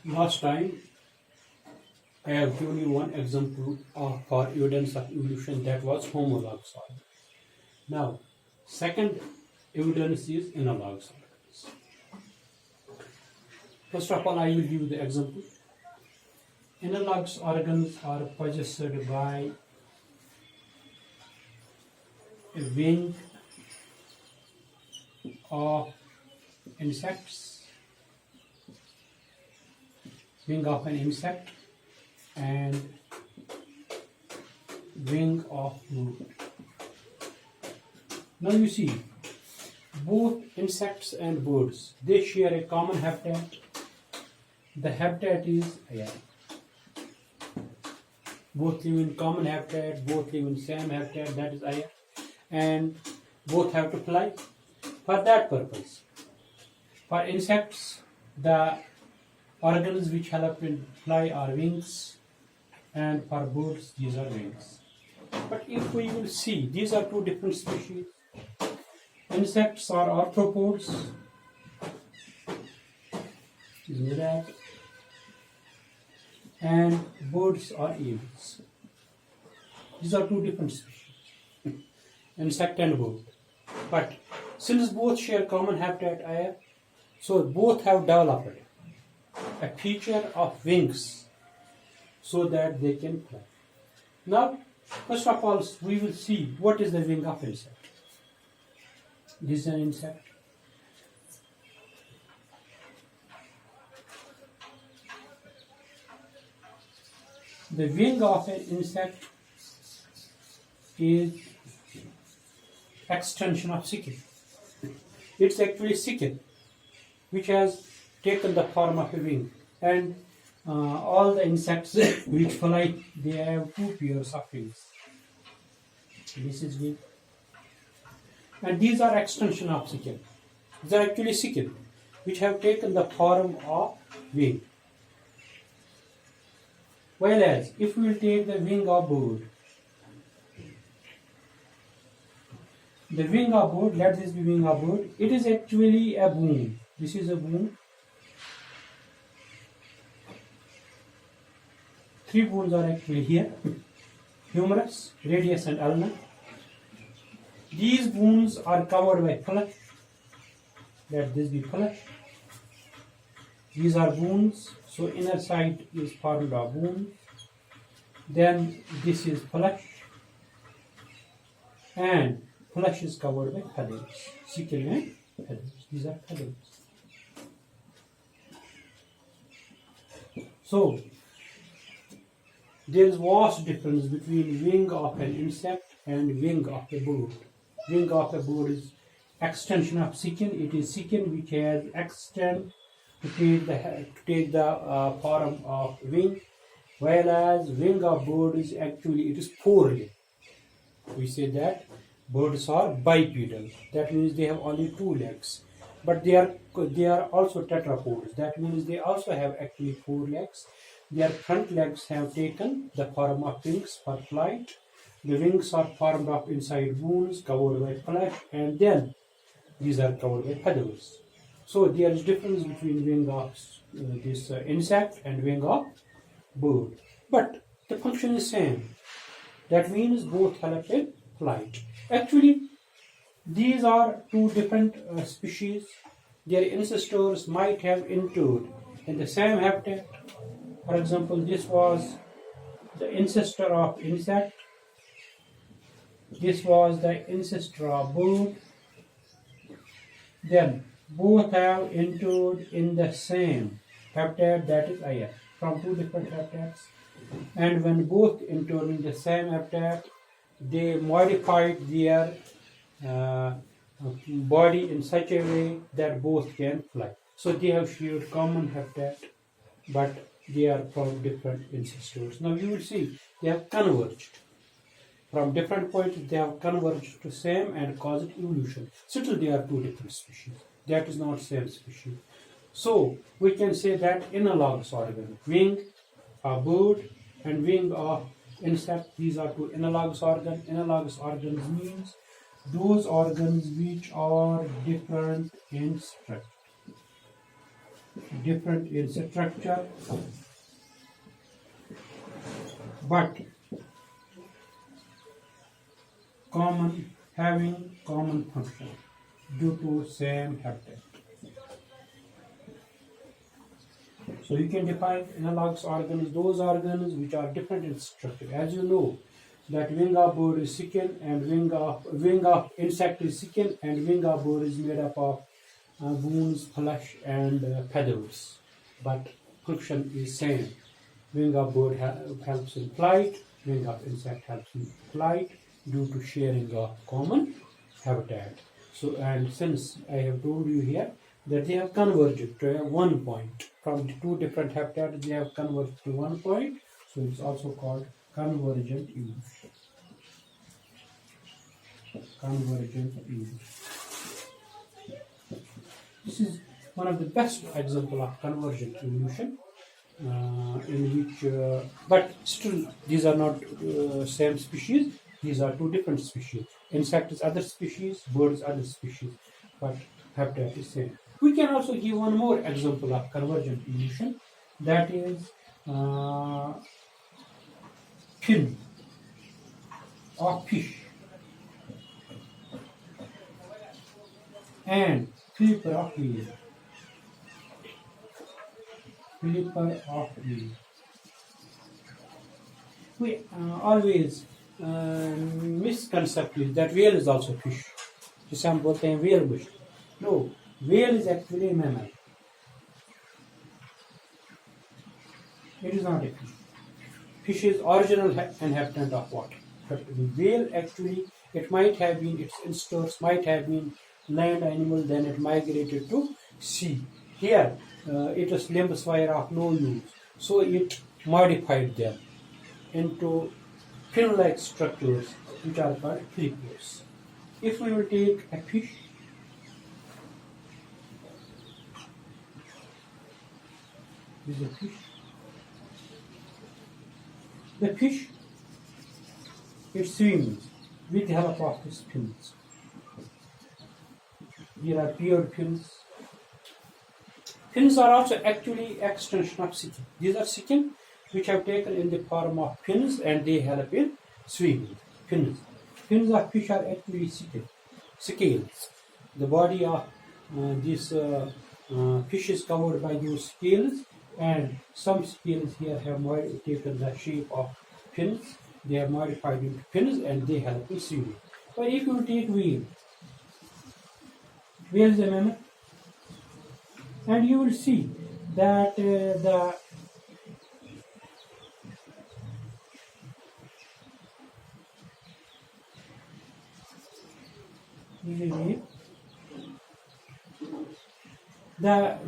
Last time I have given you one example for evidence of evolution, that was homologous organs. Now, second evidence is analogous organs. First of all, I will give the example. Analogous organs are possessed by a wing of insects, wing of an insect, and wing of bird. Now you see, both insects and birds, they share a common habitat. The habitat is air. Both live in common habitat, both live in same habitat, that is air, and both have to fly. For that purpose, for insects, the organs which help in fly are wings, and for birds, these are wings. But if we will see, these are two different species. Insects are arthropods, isn't that? And birds are eels. These are two different species, insect and bird. But since both share common habitat air, so both have developed a feature of wings so that they can fly. Now, first of all, we will see what is the wing of insect. This is an insect. The wing of an insect is extension of skin. It's actually skin which has taken the form of a wing, and all the insects which fly, they have two pairs of wings. This is wing, and these are extension of skin. These are actually skin which have taken the form of wing. Whereas if we will take the wing of bird, the wing of bird, let this be wing of bird, it is actually a bone. This is a bone. Three bones are actually here: humerus, radius, and ulna. These bones are covered by flesh. Let this be flesh. These are bones, so inner side is formed of bone. Then this is flesh, and flesh is covered by feathers, skin and feathers. These are feathers. So there is vast difference between wing of an insect and wing of a bird. Wing of a bird is extension of skin. It is skin which has extend to take the form of wing, whereas wing of bird is actually, it is four-legged. We say that birds are bipedal. That means they have only two legs, but they are also tetrapods. That means they also have actually four legs. Their front legs have taken the form of wings for flight. The wings are formed of inside bones covered by flesh, and then these are covered by feathers. So there is difference between wing of this insect and wing of bird, but the function is same. That means both help in flight. Actually, these are two different species. Their ancestors might have entered in the same habitat. For example, this was the ancestor of insect. This was the ancestor of bird. Then both have entered in the same habitat, that is air, from two different habitats. And when both entered in the same habitat, they modified their body in such a way that both can fly. So they have shared common habitat, but they are from different ancestors. Now you will see they have converged. From different points they have converged to same and caused evolution. Still they are two different species. That is not same species. So we can say that analogous organ, wing of bird and wing of insect, these are two analogous organs. Analogous organs means those organs which are different in structure. different in structure, but having common function due to same habitat. So you can define analogous organs, those organs which are different in structure. As you know, that wing of bird is chicken and wing of insect is chicken and wing of bird is made up of bones, flesh and feathers. But function is same. Wing of bird helps in flight, wing of insect helps in flight due to sharing of common habitat. So, and since I have told you here that they have converged to one point from the two different habitats, they have converged to one point. So it's also called convergent evolution. Convergent evolution. This is one of the best example of convergent evolution, in which, but still these are not same species. These are two different species. Insect is other species, bird is other species, but habitat is same. We can also give one more example of convergent evolution, that is fin of fish and flipper of whale. Flipper of whale. We always misconcept is that whale is also fish. जिसे हम बोलते हैं whale fish. No, whale is actually a mammal. It is not a fish. Fish is original inhabitant of water. But the whale actually, it might have been, its ancestors might have been land animal, then it migrated to sea. Here, its limbs were of no use, so it modified them into fin-like structures which are called flippers. If we will take a fish, this is a fish. The fish, it swims with the help of its fins. There are paired fins. Fins are also actually extension of skin. These are skin which have taken in the form of fins and they help in swimming. Fins. Fins of fish are actually scales. The body of this fish is covered by those scales, and some scales here have taken the shape of fins. They are modified into fins and they help in swimming. But if you take whale, whale is a mammal, and you will see that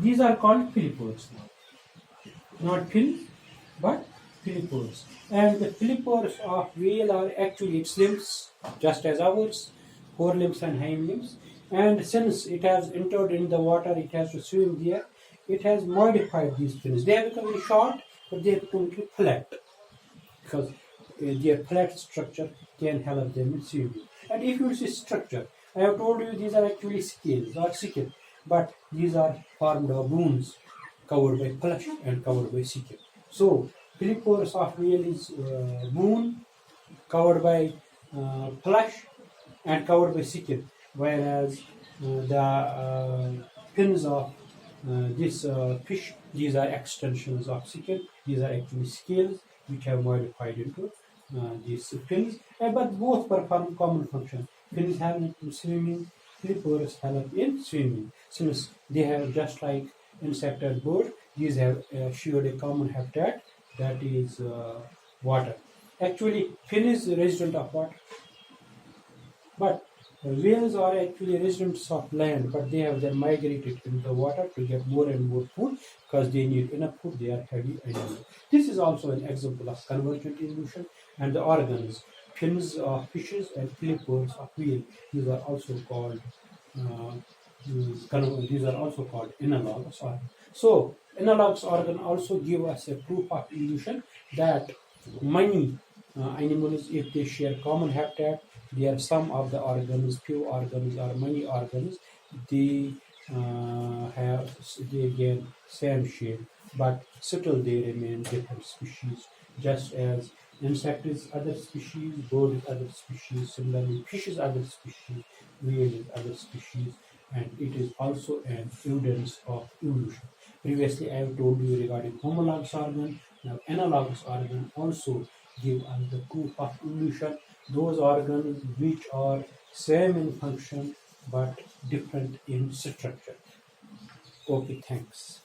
these are called flippers, not fins, but flippers. And the flippers of whale are actually its limbs, just as ours, forelimbs and hind limbs. And since it has entered in the water, it has to swim there. It has modified these fins. They have become very short, but they have become flat, because their flat structure can help them in swimming. And if you see structure, I have told you these are actually scales or skin, but these are formed of bones covered by flesh and covered by skin. So, flippers of whale is bone covered by flesh and covered by skin, whereas the fins of this fish, these are extensions of skin. These are actually scales which have modified into these fins, but both perform common function. Fins help in swimming, flippers help in swimming. Since they have, just like insect and bird, these have shared a common habitat, that is water. Actually, fin is a resident of water, but whales are actually residents of land, but they have then migrated into the water to get more and more food, because they need enough food. They are heavy animals. This is also an example of convergent evolution. And the organs, fins of fishes and flippers of whale, these are also called analogous organs. So analogous organ also give us a proof of evolution that many animals, if they share common habitat, there are some of the organs, few organs or many organs, they they gain same shape, but still they remain different species. Just as insect is other species, bird is other species, similarly fish is other species, whale is other species, and it is also an evidence of evolution. Previously, I have told you regarding homologous organ. Now, analogous organ also give us the proof of evolution. Those organs which are same in function but different in structure. Okay, thanks.